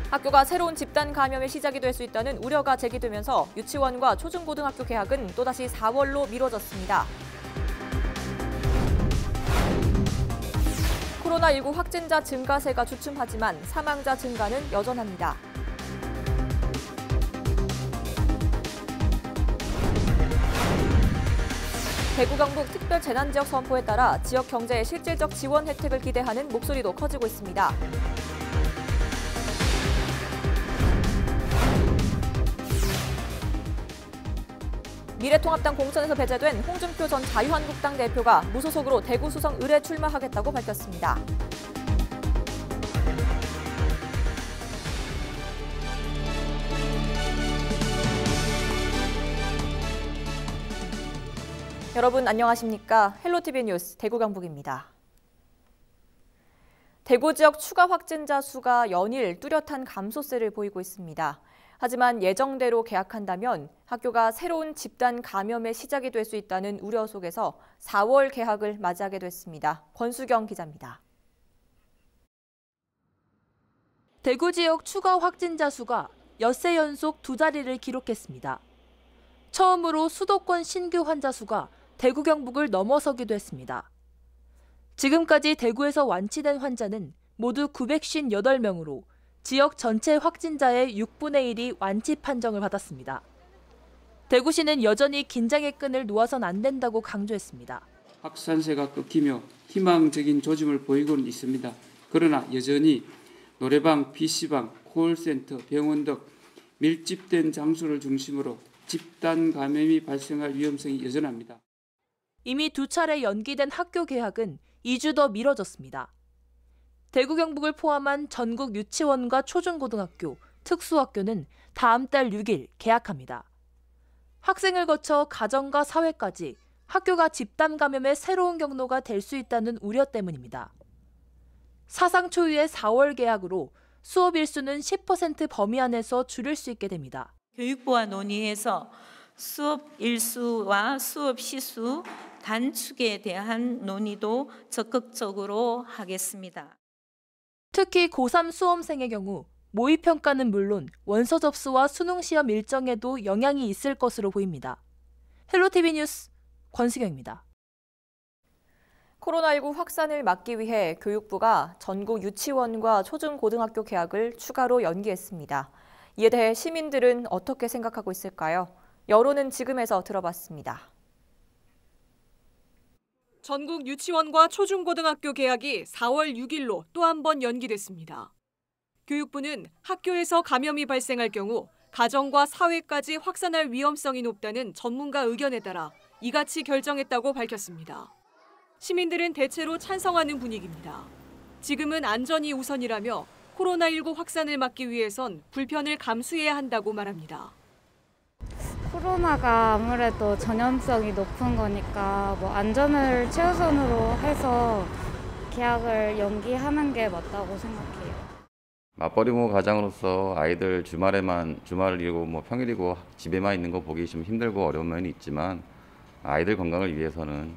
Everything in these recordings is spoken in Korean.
학교가 새로운 집단 감염의 시작이 될 수 있다는 우려가 제기되면서 유치원과 초중고등학교 개학은 또다시 4월로 미뤄졌습니다. 코로나19 확진자 증가세가 주춤하지만 사망자 증가는 여전합니다. 대구 경북 특별재난지역 선포에 따라 지역 경제에 실질적 지원 혜택을 기대하는 목소리도 커지고 있습니다. 미래통합당 공천에서 배제된 홍준표 전 자유한국당 대표가 무소속으로 대구 수성 을에 출마하겠다고 밝혔습니다. 여러분 안녕하십니까? 헬로티비 뉴스 대구 경북입니다. 대구 지역 추가 확진자 수가 연일 뚜렷한 감소세를 보이고 있습니다. 하지만 예정대로 개학한다면 학교가 새로운 집단 감염의 시작이 될 수 있다는 우려 속에서 4월 개학을 맞이하게 됐습니다. 권수경 기자입니다. 대구 지역 추가 확진자 수가 엿새 연속 2자리를 기록했습니다. 처음으로 수도권 신규 환자 수가 대구 경북을 넘어서기도 했습니다. 지금까지 대구에서 완치된 환자는 모두 958명으로 지역 전체 확진자의 6분의 1이 완치 판정을 받았습니다. 대구시는 여전히 긴장의 끈을 놓아선 안 된다고 강조했습니다. 확산세가 꺾이며 희망적인 조짐을 보이고는 있습니다. 그러나 여전히 노래방, PC방, 콜센터, 병원 등 밀집된 장소를 중심으로 집단 감염이 발생할 위험성이 여전합니다. 이미 2차례 연기된 학교 개학은 2주 더 미뤄졌습니다. 대구 경북을 포함한 전국 유치원과 초중고등학교, 특수학교는 다음 달 6일 개학합니다. 학생을 거쳐 가정과 사회까지 학교가 집단 감염의 새로운 경로가 될 수 있다는 우려 때문입니다. 사상 초유의 4월 개학으로 수업 일수는 10% 범위 안에서 줄일 수 있게 됩니다. 교육부와 논의해서 수업 일수와 수업 시수 단축에 대한 논의도 적극적으로 하겠습니다. 특히 고3 수험생의 경우 모의평가는 물론 원서 접수와 수능 시험 일정에도 영향이 있을 것으로 보입니다. 헬로티비 뉴스 권수경입니다. 코로나19 확산을 막기 위해 교육부가 전국 유치원과 초중고등학교 개학을 추가로 연기했습니다. 이에 대해 시민들은 어떻게 생각하고 있을까요? 여론은 지금에서 들어봤습니다. 전국 유치원과 초중고등학교 개학이 4월 6일로 또 한 번 연기됐습니다. 교육부는 학교에서 감염이 발생할 경우 가정과 사회까지 확산할 위험성이 높다는 전문가 의견에 따라 이같이 결정했다고 밝혔습니다. 시민들은 대체로 찬성하는 분위기입니다. 지금은 안전이 우선이라며 코로나19 확산을 막기 위해선 불편을 감수해야 한다고 말합니다. 코로나가 아무래도 전염성이 높은 거니까 안전을 최우선으로 해서 개학을 연기하는 게 맞다고 생각해요. 맞벌이모 가장으로서 아이들 주말이고 평일이고 집에만 있는 거 보기 좀 힘들고 어려운 면이 있지만 아이들 건강을 위해서는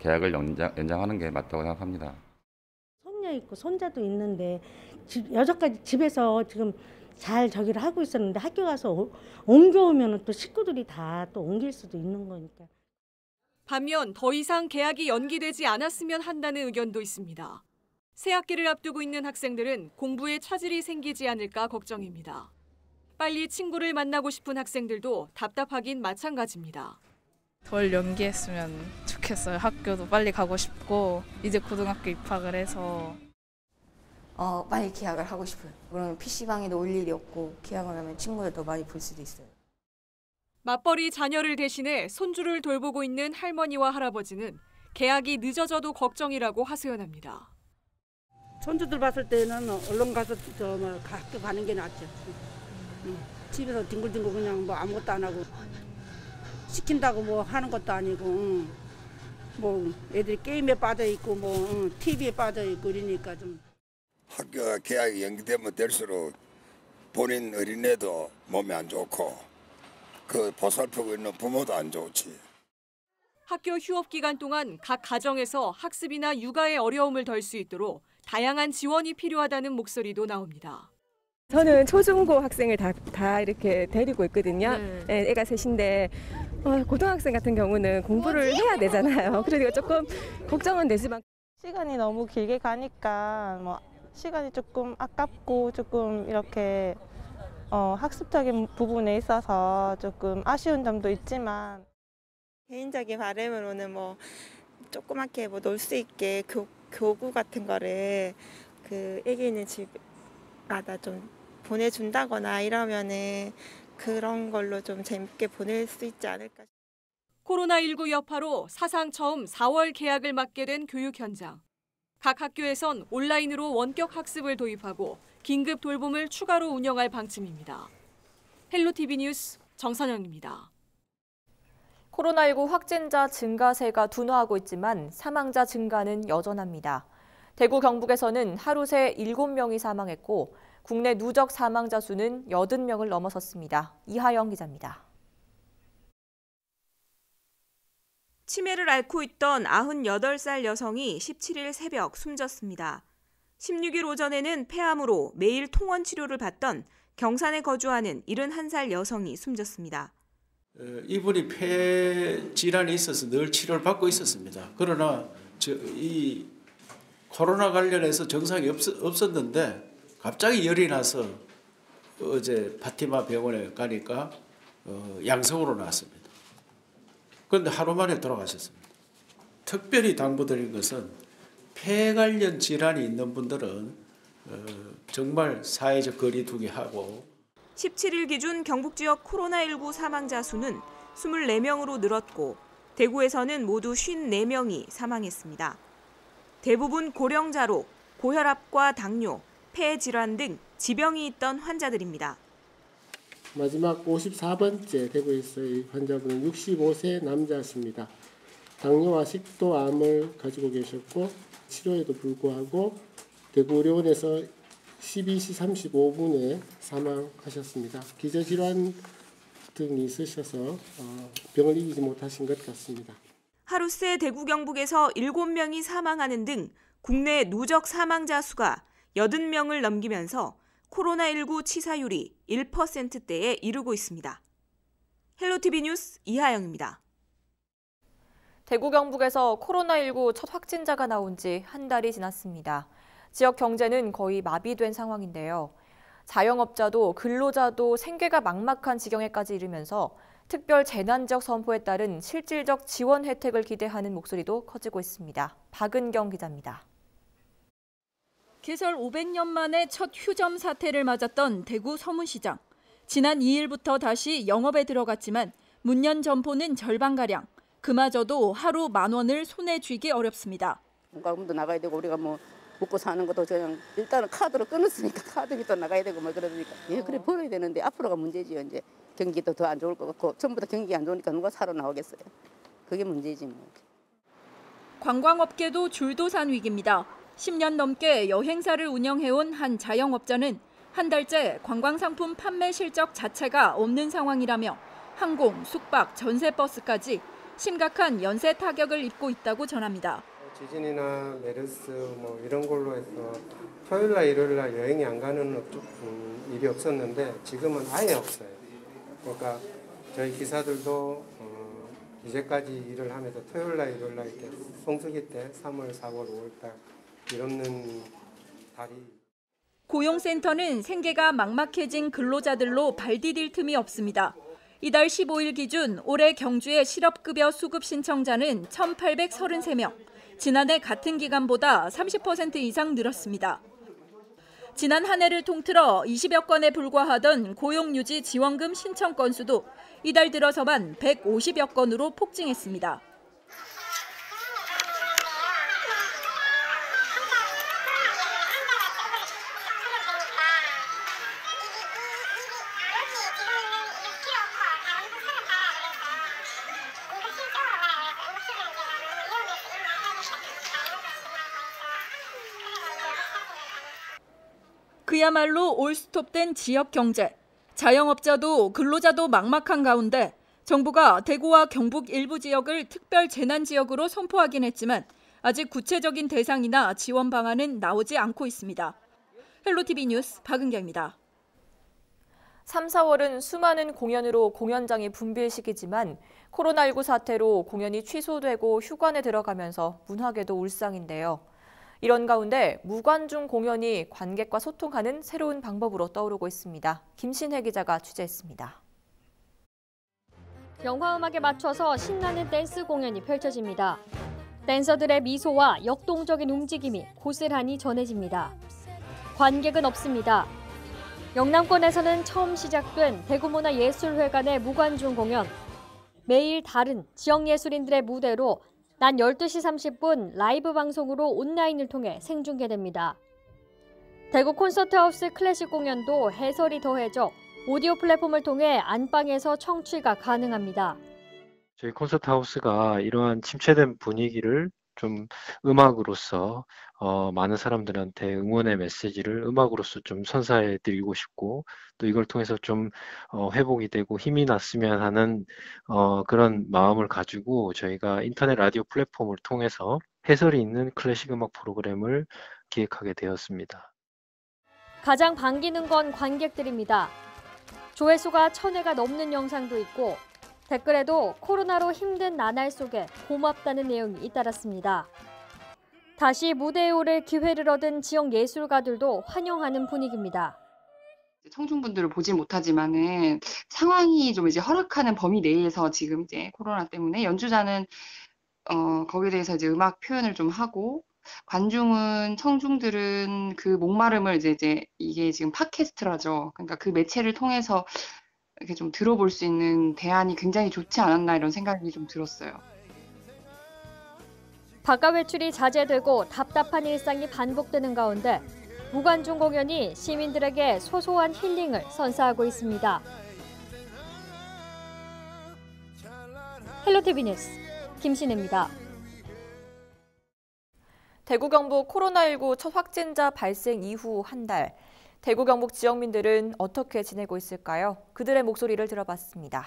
개학을 연장하는 게 맞다고 생각합니다. 손녀 있고 손자도 있는데 여전까지 집에서 지금 잘 저기를 하고 있었는데 학교 가서 옮겨오면 또 식구들이 다 또 옮길 수도 있는 거니까. 반면 더 이상 개학이 연기되지 않았으면 한다는 의견도 있습니다. 새 학기를 앞두고 있는 학생들은 공부에 차질이 생기지 않을까 걱정입니다. 빨리 친구를 만나고 싶은 학생들도 답답하긴 마찬가지입니다. 덜 연기했으면 좋겠어요. 학교도 빨리 가고 싶고 이제 고등학교 입학을 해서. 빨리 개학을 하고 싶어요. 그러면 PC방에도 올 일이 없고 개학을 하면 친구들도 많이 볼 수도 있어요. 맞벌이 자녀를 대신해 손주를 돌보고 있는 할머니와 할아버지는 개학이 늦어져도 걱정이라고 하소연합니다. 손주들 봤을 때는 얼른 가서 학교 가는 게 낫죠. 집에서 뒹굴뒹굴 그냥 아무것도 안 하고 시킨다고 하는 것도 아니고 애들이 게임에 빠져 있고 TV에 빠져 있고 이러니까 좀. 학교가 개학이 연기되면 될수록 본인 어린애도 몸이 안 좋고 그 보살피고 있는 부모도 안 좋지. 학교 휴업 기간 동안 각 가정에서 학습이나 육아의 어려움을 덜 수 있도록 다양한 지원이 필요하다는 목소리도 나옵니다. 저는 초중고 학생을 다 이렇게 데리고 있거든요. 네, 애가 셋인데 고등학생 같은 경우는 공부를 해야 되잖아요. 그러니까 조금 걱정은 되지만 시간이 너무 길게 가니까 뭐 시간이 조금 아깝고 조금 이렇게 학습적인 부분에 있어서 조금 아쉬운 점도 있지만 개인적인 바람으로는 뭐 조그맣게 뭐 놀 수 있게 교구 같은 거를 그 애기 있는 집마다 좀 보내준다거나 이러면은 그런 걸로 좀 재밌게 보낼 수 있지 않을까. 코로나19 여파로 사상 처음 4월 개학을 맞게 된 교육 현장. 각 학교에선 온라인으로 원격 학습을 도입하고 긴급 돌봄을 추가로 운영할 방침입니다. 헬로티비 뉴스 정선영입니다. 코로나19 확진자 증가세가 둔화하고 있지만 사망자 증가는 여전합니다. 대구 경북에서는 하루 새 7명이 사망했고 국내 누적 사망자 수는 80명을 넘어섰습니다. 이하영 기자입니다. 치매를 앓고 있던 98살 여성이 17일 새벽 숨졌습니다. 16일 오전에는 폐암으로 매일 통원 치료를 받던 경산에 거주하는 71살 여성이 숨졌습니다. 이분이 폐 질환이 있어서 늘 치료를 받고 있었습니다. 그러나 이 코로나 관련해서 증상이 없었는데 갑자기 열이 나서 어제 파티마 병원에 가니까 양성으로 나왔습니다. 그런데 하루 만에 돌아가셨습니다. 특별히 당부드린 것은 폐 관련 질환이 있는 분들은 정말 사회적 거리 두기 하고 17일 기준 경북 지역 코로나19 사망자 수는 24명으로 늘었고 대구에서는 모두 54명이 사망했습니다. 대부분 고령자로 고혈압과 당뇨, 폐 질환 등 지병이 있던 환자들입니다. 마지막 54번째 대구에서의 환자분은 65세 남자십니다. 당뇨와 식도암을 가지고 계셨고 치료에도 불구하고 대구의료원에서 12시 35분에 사망하셨습니다. 기저질환 등이 있으셔서 병을 이기지 못하신 것 같습니다. 하루 새 대구 경북에서 7명이 사망하는 등 국내 누적 사망자 수가 80명을 넘기면서 코로나19 치사율이 1%대에 이르고 있습니다. 헬로티비 뉴스 이하영입니다. 대구 경북에서 코로나19 첫 확진자가 나온 지 한 달이 지났습니다. 지역 경제는 거의 마비된 상황인데요. 자영업자도 근로자도 생계가 막막한 지경에까지 이르면서 특별 재난지역 선포에 따른 실질적 지원 혜택을 기대하는 목소리도 커지고 있습니다. 박은경 기자입니다. 개설 500년 만에 첫 휴점 사태를 맞았던 대구 서문시장. 지난 2일부터 다시 영업에 들어갔지만 문 연 점포는 절반가량. 그마저도 하루 10,000원을 손에 쥐기 어렵습니다. 공과금도 나가야 되고 우리가 뭐 먹고 사는 것도 그냥 일단은 카드로 끊었으니까 카드비도 나가야 되고 뭐 그러니까 그래 벌어야 되는데 앞으로가 문제지요. 이제 경기도 더 안 좋을 것 같고 전부 다 경기 안 좋으니까 누가 사러 나오겠어요. 그게 문제지 뭐. 관광업계도 줄도산 위기입니다. 10년 넘게 여행사를 운영해온 한 자영업자는 한 달째 관광상품 판매 실적 자체가 없는 상황이라며 항공, 숙박, 전세버스까지 심각한 연쇄 타격을 입고 있다고 전합니다. 지진이나 메르스 뭐 이런 걸로 해서 토요일날 일요일날 여행이 안 가는 일이 없었는데 지금은 아예 없어요. 그러니까 저희 기사들도 이제까지 일을 하면서 토요일날 일요일날 이렇게 성수기 때 3월, 4월, 5월달 이렇는 달이 고용센터는 생계가 막막해진 근로자들로 발 디딜 틈이 없습니다. 이달 15일 기준 올해 경주의 실업급여 수급 신청자는 1,833명. 지난해 같은 기간보다 30% 이상 늘었습니다. 지난 한 해를 통틀어 20여 건에 불과하던 고용유지 지원금 신청 건수도 이달 들어서만 150여 건으로 폭증했습니다. 그야말로 올스톱된 지역 경제. 자영업자도 근로자도 막막한 가운데 정부가 대구와 경북 일부 지역을 특별 재난지역으로 선포하긴 했지만 아직 구체적인 대상이나 지원 방안은 나오지 않고 있습니다. 헬로티비 뉴스 박은경입니다. 3, 4월은 수많은 공연으로 공연장이 붐빌 시기지만 코로나19 사태로 공연이 취소되고 휴관에 들어가면서 문화계도 울상인데요. 이런 가운데 무관중 공연이 관객과 소통하는 새로운 방법으로 떠오르고 있습니다. 김신혜 기자가 취재했습니다. 영화음악에 맞춰서 신나는 댄스 공연이 펼쳐집니다. 댄서들의 미소와 역동적인 움직임이 고스란히 전해집니다. 관객은 없습니다. 영남권에서는 처음 시작된 대구문화예술회관의 무관중 공연. 매일 다른 지역 예술인들의 무대로 낮 12시 30분 라이브 방송으로 온라인을 통해 생중계됩니다. 대구 콘서트하우스 클래식 공연도 해설이 더해져 오디오 플랫폼을 통해 안방에서 청취가 가능합니다. 저희 콘서트하우스가 이러한 침체된 분위기를 좀 음악으로서 많은 사람들한테 응원의 메시지를 음악으로서 좀 선사해 드리고 싶고 또 이걸 통해서 좀 회복이 되고 힘이 났으면 하는 그런 마음을 가지고 저희가 인터넷 라디오 플랫폼을 통해서 해설이 있는 클래식 음악 프로그램을 기획하게 되었습니다. 가장 반기는 건 관객들입니다. 조회수가 1000회가 넘는 영상도 있고 댓글에도 코로나로 힘든 나날 속에 고맙다는 내용이 잇따랐습니다. 다시 무대에 오를 기회를 얻은 지역 예술가들도 환영하는 분위기입니다. 청중분들을 보지 못하지만은 상황이 좀 이제 허락하는 범위 내에서 지금 이제 코로나 때문에 연주자는 거기에 대해서 이제 음악 표현을 좀 하고 관중은 청중들은 그 목마름을 이제 이게 지금 팟캐스트라죠. 그러니까 그 매체를 통해서 이렇게 좀 들어볼 수 있는 대안이 굉장히 좋지 않았나 이런 생각이 좀 들었어요. 바깥 외출이 자제되고 답답한 일상이 반복되는 가운데 무관중 공연이 시민들에게 소소한 힐링을 선사하고 있습니다. 헬로티비 뉴스 김신혜입니다. 대구 경북 코로나19 첫 확진자 발생 이후 한 달. 대구 경북 지역민들은 어떻게 지내고 있을까요? 그들의 목소리를 들어봤습니다.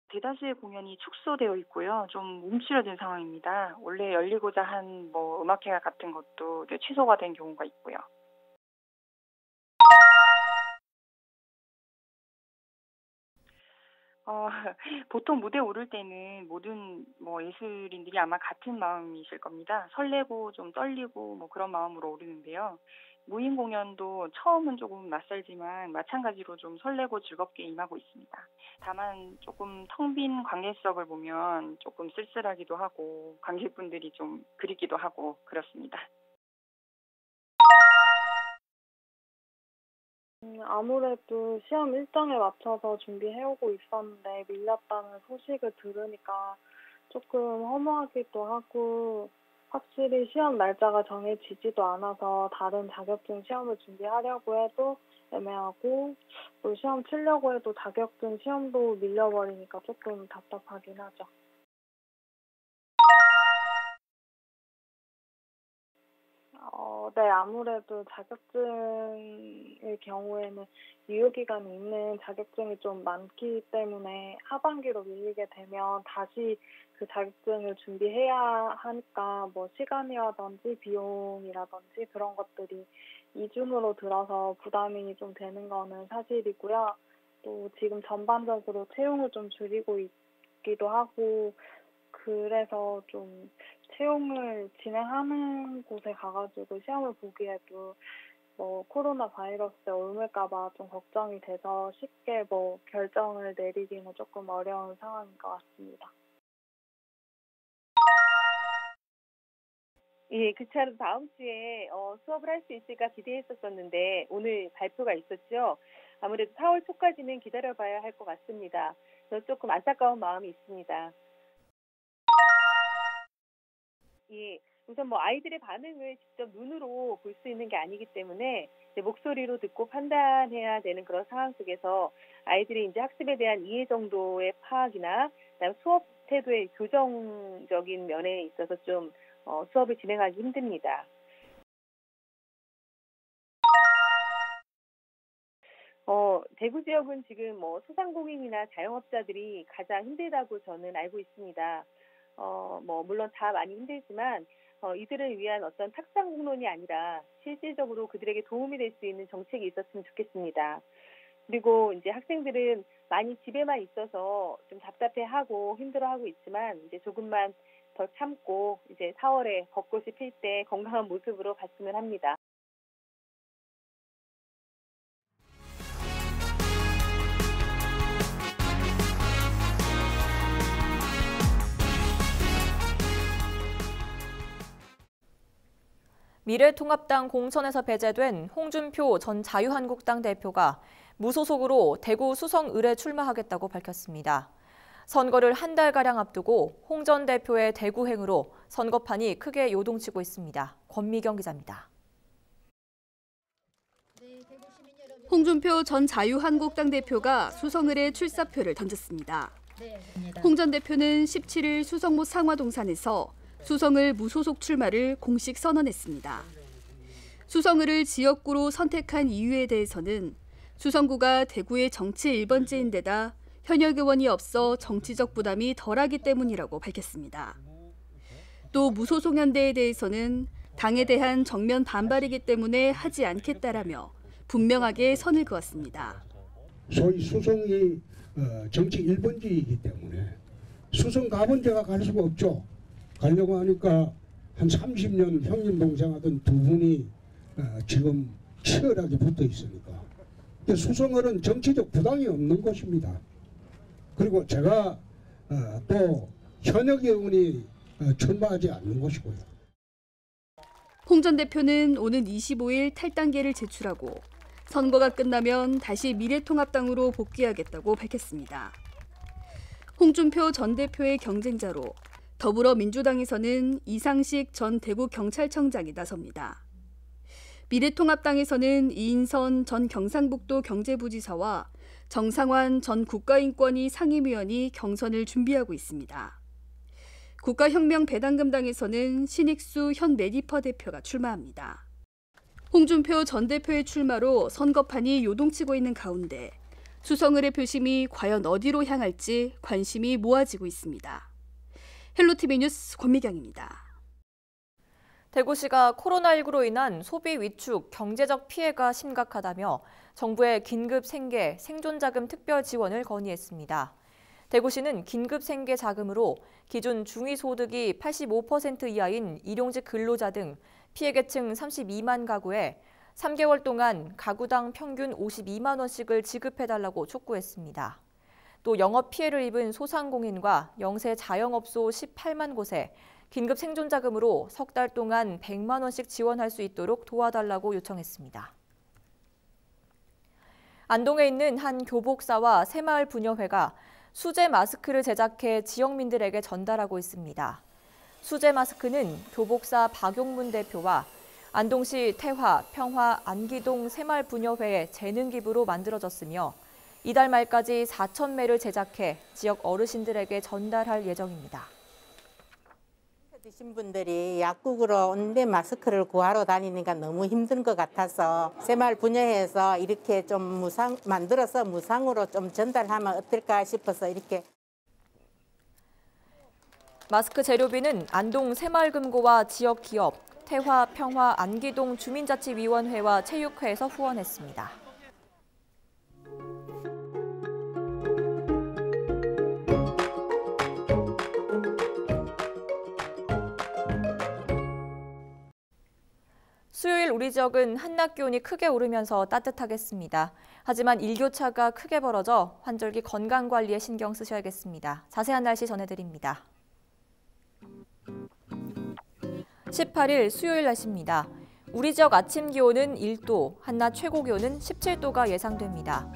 대다수의 공연이 축소되어 있고요. 좀 움츠러든 상황입니다. 원래 열리고자 한 음악회가 같은 것도 이제 취소가 된 경우가 있고요. 보통 무대에 오를 때는 모든 예술인들이 아마 같은 마음이실 겁니다. 설레고 좀 떨리고 그런 마음으로 오르는데요. 무인 공연도 처음은 조금 낯설지만 마찬가지로 좀 설레고 즐겁게 임하고 있습니다. 다만 조금 텅 빈 관객석을 보면 조금 쓸쓸하기도 하고 관객분들이 좀 그립기도 하고 그렇습니다. 아무래도 시험 일정에 맞춰서 준비해오고 있었는데 밀렸다는 소식을 들으니까 조금 허무하기도 하고 확실히 시험 날짜가 정해지지도 않아서 다른 자격증 시험을 준비하려고 해도 애매하고 또 시험 치려고 해도 자격증 시험도 밀려버리니까 조금 답답하긴 하죠. 네, 아무래도 자격증의 경우에는 유효기간이 있는 자격증이 좀 많기 때문에 하반기로 밀리게 되면 다시 그 자격증을 준비해야 하니까 시간이라든지 비용이라든지 그런 것들이 이중으로 들어서 부담이 좀 되는 거는 사실이고요. 또 지금 전반적으로 채용을 좀 줄이고 있기도 하고 그래서 좀 채용을 진행하는 곳에 가가지고 시험을 보기에도 코로나 바이러스에 옮을까 봐 좀 걱정이 돼서 쉽게 결정을 내리기는 조금 어려운 상황인 것 같습니다. 예, 그 차로 다음 주에 수업을 할 수 있을까 기대했었었는데 오늘 발표가 있었죠. 아무래도 4월 초까지는 기다려봐야 할 것 같습니다. 그래서 조금 안타까운 마음이 있습니다. 예, 우선 아이들의 반응을 직접 눈으로 볼 수 있는 게 아니기 때문에 이제 목소리로 듣고 판단해야 되는 그런 상황 속에서 아이들이 이제 학습에 대한 이해 정도의 파악이나 그다음 수업 태도의 교정적인 면에 있어서 좀 수업을 진행하기 힘듭니다. 대구 지역은 지금 소상공인이나 자영업자들이 가장 힘들다고 저는 알고 있습니다. 물론 다 많이 힘들지만 이들을 위한 어떤 탁상 공론이 아니라 실질적으로 그들에게 도움이 될 수 있는 정책이 있었으면 좋겠습니다. 그리고 이제 학생들은 많이 집에만 있어서 좀 답답해하고 힘들어하고 있지만 이제 조금만 더 참고 이제 4월에 벚꽃이 필 때 건강한 모습으로 갔으면 합니다. 미래통합당 공천에서 배제된 홍준표 전 자유한국당 대표가 무소속으로 대구 수성을에 출마하겠다고 밝혔습니다. 선거를 한 달가량 앞두고 홍 전 대표의 대구행으로 선거판이 크게 요동치고 있습니다. 권미경 기자입니다. 홍준표 전 자유한국당 대표가 수성을에 출사표를 던졌습니다. 홍 전 대표는 17일 수성모 상화동산에서 수성을 무소속 출마를 공식 선언했습니다. 수성을을 지역구로 선택한 이유에 대해서는 수성구가 대구의 정치 1번지인데다 현역 의원이 없어 정치적 부담이 덜하기 때문이라고 밝혔습니다. 또 무소속 현대에 대해서는 당에 대한 정면 반발이기 때문에 하지 않겠다라며 분명하게 선을 그었습니다. 소위 수성이 정치 1번지이기 때문에 수성 가본 제가 갈 수가 없죠. 가려고 하니까 한 30년 형님 동생 하던 두 분이 지금 치열하게 붙어 있으니까 수성을은 정치적 부담이 없는 곳입니다. 그리고 제가 또 현역 의원이 출마하지 않는 곳이고요. 홍 전 대표는 오는 25일 탈당계를 제출하고 선거가 끝나면 다시 미래통합당으로 복귀하겠다고 밝혔습니다. 홍준표 전 대표의 경쟁자로 더불어민주당에서는 이상식 전 대구경찰청장이 나섭니다. 미래통합당에서는 이인선 전 경상북도 경제부지사와 정상환 전 국가인권위 상임위원이 경선을 준비하고 있습니다. 국가혁명배당금당에서는 신익수 현 메디퍼 대표가 출마합니다. 홍준표 전 대표의 출마로 선거판이 요동치고 있는 가운데 수성을의 표심이 과연 어디로 향할지 관심이 모아지고 있습니다. 헬로티비 뉴스 권미경입니다. 대구시가 코로나19로 인한 소비 위축, 경제적 피해가 심각하다며 정부에 긴급 생계, 생존자금 특별 지원을 건의했습니다. 대구시는 긴급 생계 자금으로 기준 중위소득이 85% 이하인 일용직 근로자 등 피해계층 32만 가구에 3개월 동안 가구당 평균 52만 원씩을 지급해달라고 촉구했습니다. 또 영업 피해를 입은 소상공인과 영세 자영업소 18만 곳에 긴급 생존자금으로 석 달 동안 100만 원씩 지원할 수 있도록 도와달라고 요청했습니다. 안동에 있는 한 교복사와 새마을 부녀회가 수제 마스크를 제작해 지역민들에게 전달하고 있습니다. 수제 마스크는 교복사 박용문 대표와 안동시 태화, 평화, 안기동 새마을 부녀회의 재능 기부로 만들어졌으며 이달 말까지 4,000매를 제작해 지역 어르신들에게 전달할 예정입니다. 드신 분들이 약국으로 온데 마스크를 구하러 다니니까 너무 힘든 것 같아서 새마을 분야에서 이렇게 좀 만들어서 무상으로 좀 전달하면 어떨까 싶어서 이렇게. 마스크 재료비는 안동 새마을금고와 지역 기업, 태화, 평화, 안기동 주민자치위원회와 체육회에서 후원했습니다. 수요일 우리 지역은 한낮 기온이 크게 오르면서 따뜻하겠습니다. 하지만 일교차가 크게 벌어져 환절기 건강관리에 신경 쓰셔야겠습니다. 자세한 날씨 전해드립니다. 18일 수요일 날씨입니다. 우리 지역 아침 기온은 1도, 한낮 최고 기온은 17도가 예상됩니다.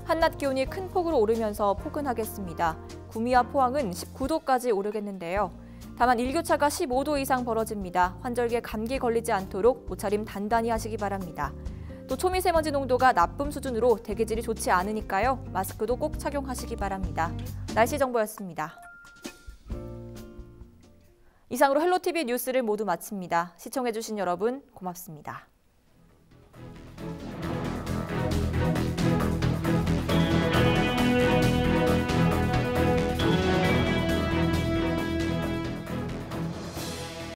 한낮 기온이 큰 폭으로 오르면서 포근하겠습니다. 구미와 포항은 19도까지 오르겠는데요. 다만 일교차가 15도 이상 벌어집니다. 환절기에 감기 걸리지 않도록 옷차림 단단히 하시기 바랍니다. 또 초미세먼지 농도가 나쁨 수준으로 대기질이 좋지 않으니까요. 마스크도 꼭 착용하시기 바랍니다. 날씨 정보였습니다. 이상으로 헬로티비 뉴스를 모두 마칩니다. 시청해주신 여러분 고맙습니다.